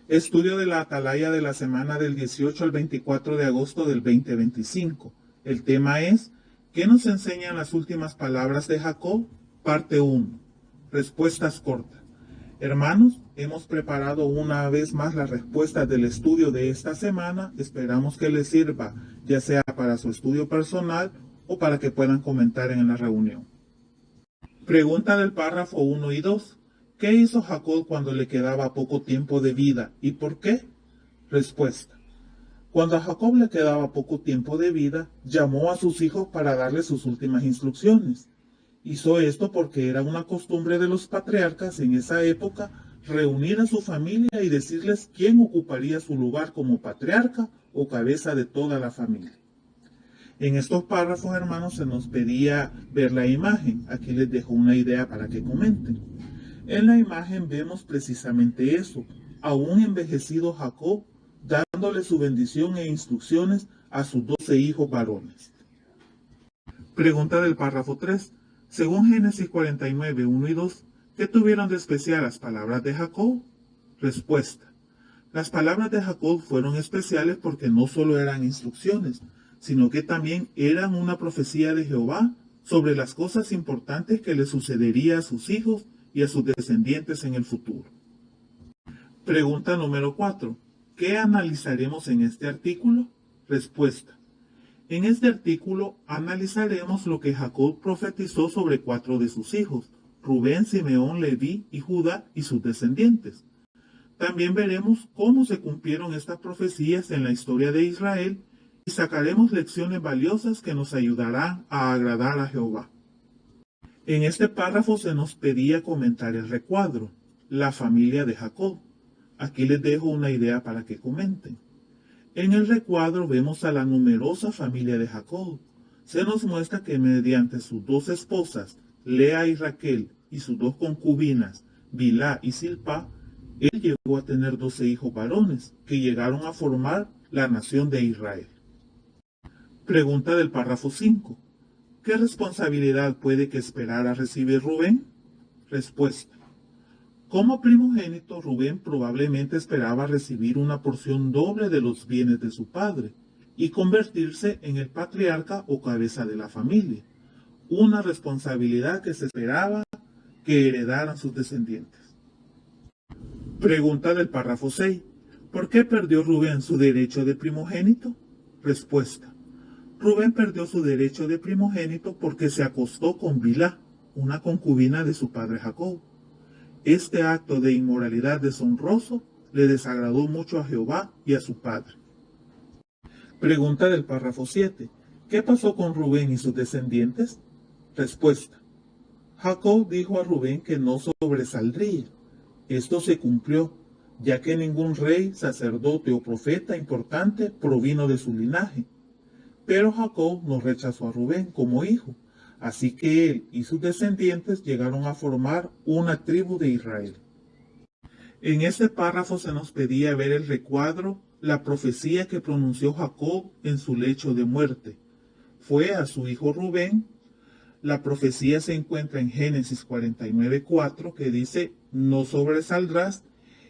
Estudio de la Atalaya de la semana del 18 al 24 de agosto del 2025. El tema es, ¿qué nos enseñan las últimas palabras de Jacob? Parte 1. Respuestas cortas. Hermanos, hemos preparado una vez más las respuestas del estudio de esta semana. Esperamos que les sirva, ya sea para su estudio personal o para que puedan comentar en la reunión. Pregunta del párrafo 1 y 2. ¿Qué hizo Jacob cuando le quedaba poco tiempo de vida y por qué? Respuesta. Cuando a Jacob le quedaba poco tiempo de vida, llamó a sus hijos para darles sus últimas instrucciones. Hizo esto porque era una costumbre de los patriarcas en esa época reunir a su familia y decirles quién ocuparía su lugar como patriarca o cabeza de toda la familia. En estos párrafos, hermanos, se nos pedía ver la imagen. Aquí les dejo una idea para que comenten. En la imagen vemos precisamente eso, a un envejecido Jacob dándole su bendición e instrucciones a sus 12 hijos varones. Pregunta del párrafo 3. Según Génesis 49, 1 y 2, ¿qué tuvieron de especial las palabras de Jacob? Respuesta. Las palabras de Jacob fueron especiales porque no solo eran instrucciones, sino que también eran una profecía de Jehová sobre las cosas importantes que le sucedería a sus hijos y a sus descendientes en el futuro. Pregunta número 4. ¿Qué analizaremos en este artículo? Respuesta. En este artículo analizaremos lo que Jacob profetizó sobre 4 de sus hijos, Rubén, Simeón, Leví y Judá y sus descendientes. También veremos cómo se cumplieron estas profecías en la historia de Israel y sacaremos lecciones valiosas que nos ayudarán a agradar a Jehová. En este párrafo se nos pedía comentar el recuadro, la familia de Jacob. Aquí les dejo una idea para que comenten. En el recuadro vemos a la numerosa familia de Jacob. Se nos muestra que mediante sus 2 esposas, Lea y Raquel, y sus 2 concubinas, Bilhá y Silpá, él llegó a tener 12 hijos varones, que llegaron a formar la nación de Israel. Pregunta del párrafo 5. ¿Qué responsabilidad puede que esperara recibir Rubén? Respuesta. Como primogénito, Rubén probablemente esperaba recibir una porción doble de los bienes de su padre y convertirse en el patriarca o cabeza de la familia, una responsabilidad que se esperaba que heredaran sus descendientes. Pregunta del párrafo 6. ¿Por qué perdió Rubén su derecho de primogénito? Respuesta. Rubén perdió su derecho de primogénito porque se acostó con Bilhá, una concubina de su padre Jacob. Este acto de inmoralidad deshonroso le desagradó mucho a Jehová y a su padre. Pregunta del párrafo 7. ¿Qué pasó con Rubén y sus descendientes? Respuesta. Jacob dijo a Rubén que no sobresaldría. Esto se cumplió, ya que ningún rey, sacerdote o profeta importante provino de su linaje. Pero Jacob no rechazó a Rubén como hijo, así que él y sus descendientes llegaron a formar una tribu de Israel. En este párrafo se nos pedía ver el recuadro, la profecía que pronunció Jacob en su lecho de muerte. Fue a su hijo Rubén. La profecía se encuentra en Génesis 49:4, que dice, no sobresaldrás,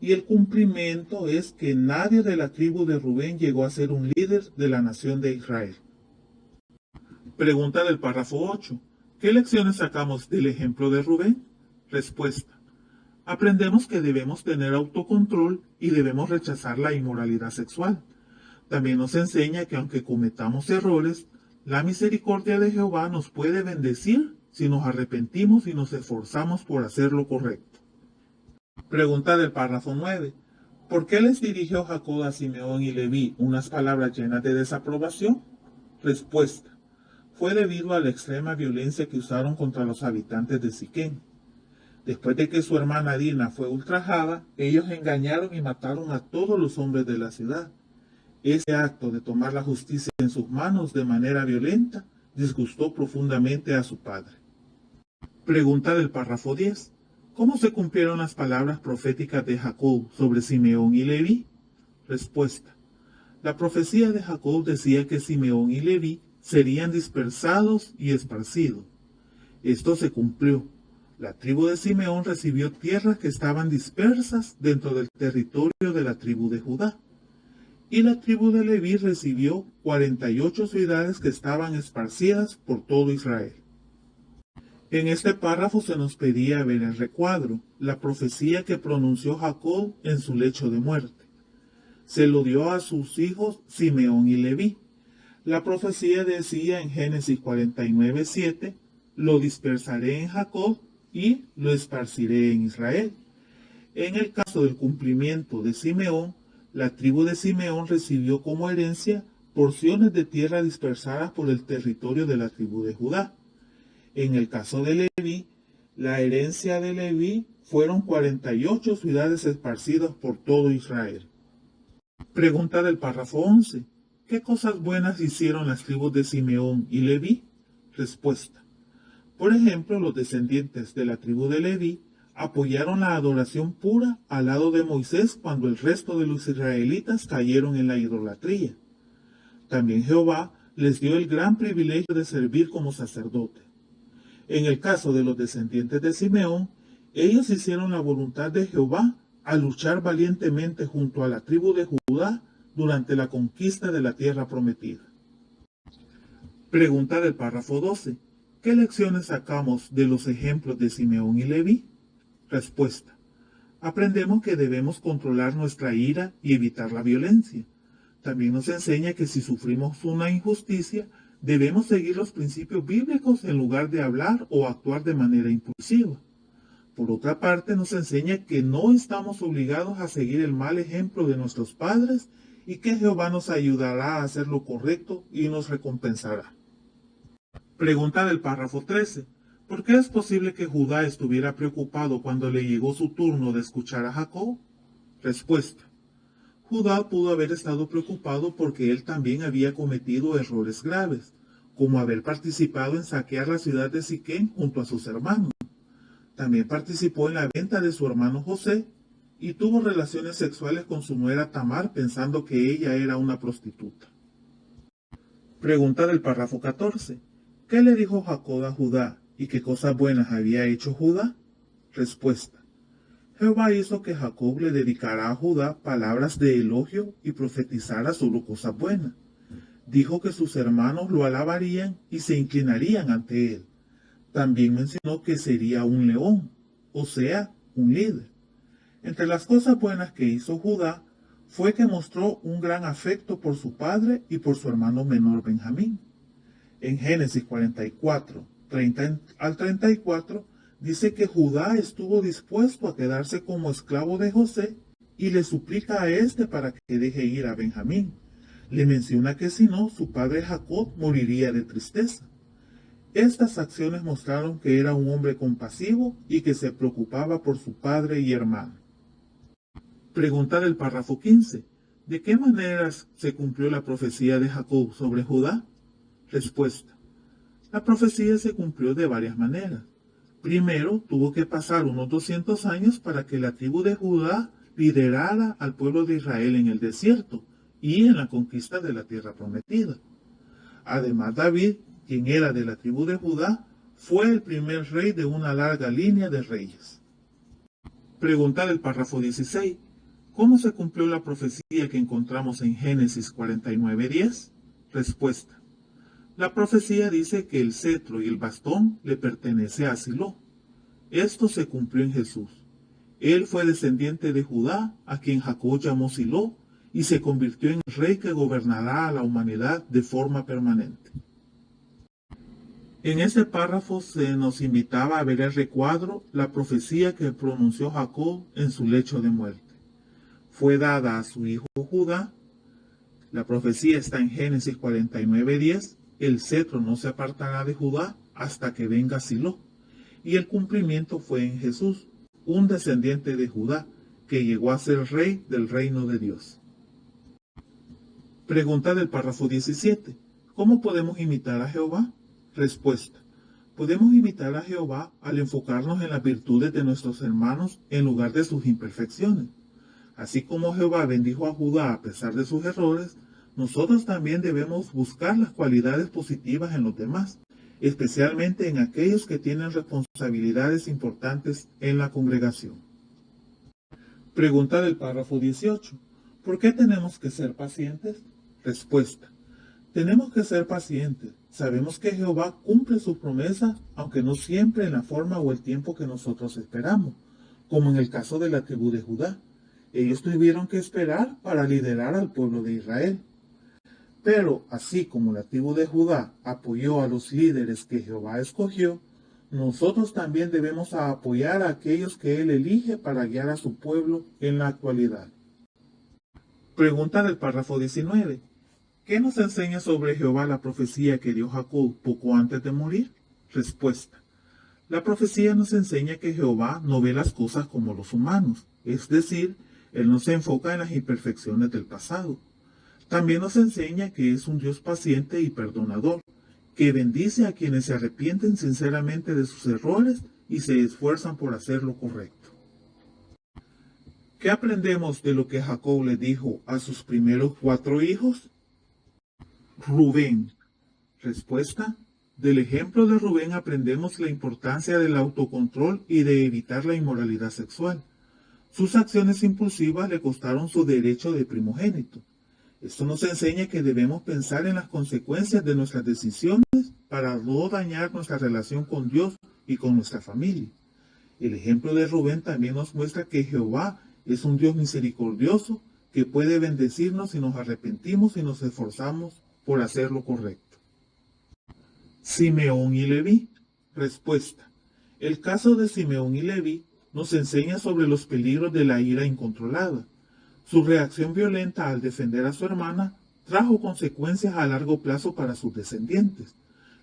y el cumplimiento es que nadie de la tribu de Rubén llegó a ser un líder de la nación de Israel. Pregunta del párrafo 8. ¿Qué lecciones sacamos del ejemplo de Rubén? Respuesta. Aprendemos que debemos tener autocontrol y debemos rechazar la inmoralidad sexual. También nos enseña que aunque cometamos errores, la misericordia de Jehová nos puede bendecir si nos arrepentimos y nos esforzamos por hacer lo correcto. Pregunta del párrafo 9. ¿Por qué les dirigió Jacob a Simeón y Leví unas palabras llenas de desaprobación? Respuesta. Fue debido a la extrema violencia que usaron contra los habitantes de Siquén. Después de que su hermana Dina fue ultrajada, ellos engañaron y mataron a todos los hombres de la ciudad. Ese acto de tomar la justicia en sus manos de manera violenta disgustó profundamente a su padre. Pregunta del párrafo 10. ¿Cómo se cumplieron las palabras proféticas de Jacob sobre Simeón y Leví? Respuesta. La profecía de Jacob decía que Simeón y Leví serían dispersados y esparcidos. Esto se cumplió. La tribu de Simeón recibió tierras que estaban dispersas dentro del territorio de la tribu de Judá. Y la tribu de Leví recibió 48 ciudades que estaban esparcidas por todo Israel. En este párrafo se nos pedía ver el recuadro, la profecía que pronunció Jacob en su lecho de muerte. Se lo dio a sus hijos Simeón y Leví. La profecía decía en Génesis 49:7, lo dispersaré en Jacob y lo esparciré en Israel. En el caso del cumplimiento de Simeón, la tribu de Simeón recibió como herencia porciones de tierra dispersadas por el territorio de la tribu de Judá. En el caso de Leví, la herencia de Leví fueron 48 ciudades esparcidas por todo Israel. Pregunta del párrafo 11. ¿Qué cosas buenas hicieron las tribus de Simeón y Leví? Respuesta. Por ejemplo, los descendientes de la tribu de Leví apoyaron la adoración pura al lado de Moisés cuando el resto de los israelitas cayeron en la idolatría. También Jehová les dio el gran privilegio de servir como sacerdote. En el caso de los descendientes de Simeón, ellos hicieron la voluntad de Jehová al luchar valientemente junto a la tribu de Judá durante la conquista de la tierra prometida. Pregunta del párrafo 12. ¿Qué lecciones sacamos de los ejemplos de Simeón y Leví? Respuesta. Aprendemos que debemos controlar nuestra ira y evitar la violencia. También nos enseña que si sufrimos una injusticia, debemos seguir los principios bíblicos en lugar de hablar o actuar de manera impulsiva. Por otra parte, nos enseña que no estamos obligados a seguir el mal ejemplo de nuestros padres y que Jehová nos ayudará a hacer lo correcto y nos recompensará. Pregunta del párrafo 13. ¿Por qué es posible que Judá estuviera preocupado cuando le llegó su turno de escuchar a Jacob? Respuesta. Judá pudo haber estado preocupado porque él también había cometido errores graves, como haber participado en saquear la ciudad de Siquén junto a sus hermanos. También participó en la venta de su hermano José y tuvo relaciones sexuales con su nuera Tamar pensando que ella era una prostituta. Pregunta del párrafo 14. ¿Qué le dijo Jacob a Judá y qué cosas buenas había hecho Judá? Respuesta. Jehová hizo que Jacob le dedicara a Judá palabras de elogio y profetizara sobre cosas buenas. Dijo que sus hermanos lo alabarían y se inclinarían ante él. También mencionó que sería un león, o sea, un líder. Entre las cosas buenas que hizo Judá fue que mostró un gran afecto por su padre y por su hermano menor Benjamín. En Génesis 44, 30 al 34, dice que Judá estuvo dispuesto a quedarse como esclavo de José y le suplica a éste para que deje ir a Benjamín. Le menciona que si no, su padre Jacob moriría de tristeza. Estas acciones mostraron que era un hombre compasivo y que se preocupaba por su padre y hermano. Pregunta del párrafo 15. ¿De qué maneras se cumplió la profecía de Jacob sobre Judá? Respuesta. La profecía se cumplió de varias maneras. Primero, tuvo que pasar unos 200 años para que la tribu de Judá liderara al pueblo de Israel en el desierto y en la conquista de la tierra prometida. Además, David, quien era de la tribu de Judá, fue el primer rey de una larga línea de reyes. Pregunta del párrafo 16. ¿Cómo se cumplió la profecía que encontramos en Génesis 49:10? Respuesta. La profecía dice que el cetro y el bastón le pertenece a Silo. Esto se cumplió en Jesús. Él fue descendiente de Judá, a quien Jacob llamó Silo, y se convirtió en el rey que gobernará a la humanidad de forma permanente. En este párrafo se nos invitaba a ver el recuadro, la profecía que pronunció Jacob en su lecho de muerte. Fue dada a su hijo Judá. La profecía está en Génesis 49:10. El cetro no se apartará de Judá hasta que venga Silo. Y el cumplimiento fue en Jesús, un descendiente de Judá, que llegó a ser rey del reino de Dios. Pregunta del párrafo 17. ¿Cómo podemos imitar a Jehová? Respuesta. Podemos imitar a Jehová al enfocarnos en las virtudes de nuestros hermanos en lugar de sus imperfecciones. Así como Jehová bendijo a Judá a pesar de sus errores, nosotros también debemos buscar las cualidades positivas en los demás. especialmente en aquellos que tienen responsabilidades importantes en la congregación. Pregunta del párrafo 18. ¿Por qué tenemos que ser pacientes? Respuesta. Tenemos que ser pacientes. Sabemos que Jehová cumple sus promesas, aunque no siempre en la forma o el tiempo que nosotros esperamos, como en el caso de la tribu de Judá. Ellos tuvieron que esperar para liderar al pueblo de Israel. Pero así como la tribu de Judá apoyó a los líderes que Jehová escogió, nosotros también debemos apoyar a aquellos que Él elige para guiar a su pueblo en la actualidad. Pregunta del párrafo 19. ¿Qué nos enseña sobre Jehová la profecía que dio Jacob poco antes de morir? Respuesta. La profecía nos enseña que Jehová no ve las cosas como los humanos, es decir, Él no se enfoca en las imperfecciones del pasado. También nos enseña que es un Dios paciente y perdonador, que bendice a quienes se arrepienten sinceramente de sus errores y se esfuerzan por hacer lo correcto. ¿Qué aprendemos de lo que Jacob le dijo a sus primeros 4 hijos? Rubén. Respuesta. Del ejemplo de Rubén aprendemos la importancia del autocontrol y de evitar la inmoralidad sexual. Sus acciones impulsivas le costaron su derecho de primogénito. Esto nos enseña que debemos pensar en las consecuencias de nuestras decisiones para no dañar nuestra relación con Dios y con nuestra familia. El ejemplo de Rubén también nos muestra que Jehová es un Dios misericordioso que puede bendecirnos si nos arrepentimos y nos esforzamos por hacer lo correcto. Simeón y Leví. Respuesta. El caso de Simeón y Leví nos enseña sobre los peligros de la ira incontrolada. Su reacción violenta al defender a su hermana trajo consecuencias a largo plazo para sus descendientes.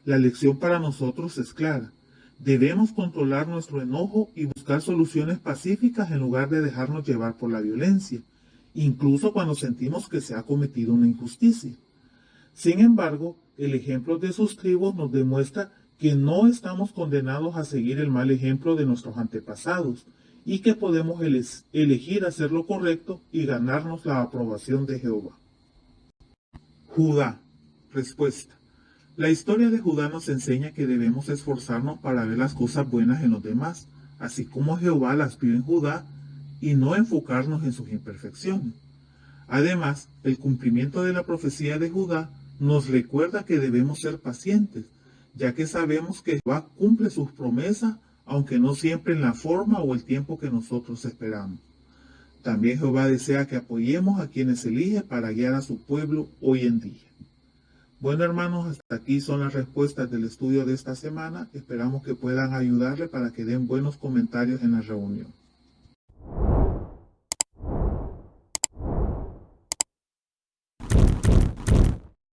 La lección para nosotros es clara. Debemos controlar nuestro enojo y buscar soluciones pacíficas en lugar de dejarnos llevar por la violencia, incluso cuando sentimos que se ha cometido una injusticia. Sin embargo, el ejemplo de sus tribus nos demuestra que no estamos condenados a seguir el mal ejemplo de nuestros antepasados y que podemos elegir hacer lo correcto y ganarnos la aprobación de Jehová. Judá. Respuesta. La historia de Judá nos enseña que debemos esforzarnos para ver las cosas buenas en los demás, así como Jehová las vio en Judá, y no enfocarnos en sus imperfecciones. Además, el cumplimiento de la profecía de Judá nos recuerda que debemos ser pacientes, ya que sabemos que Jehová cumple sus promesas, aunque no siempre en la forma o el tiempo que nosotros esperamos. También Jehová desea que apoyemos a quienes elige para guiar a su pueblo hoy en día. Bueno, hermanos, hasta aquí son las respuestas del estudio de esta semana. Esperamos que puedan ayudarle para que den buenos comentarios en la reunión.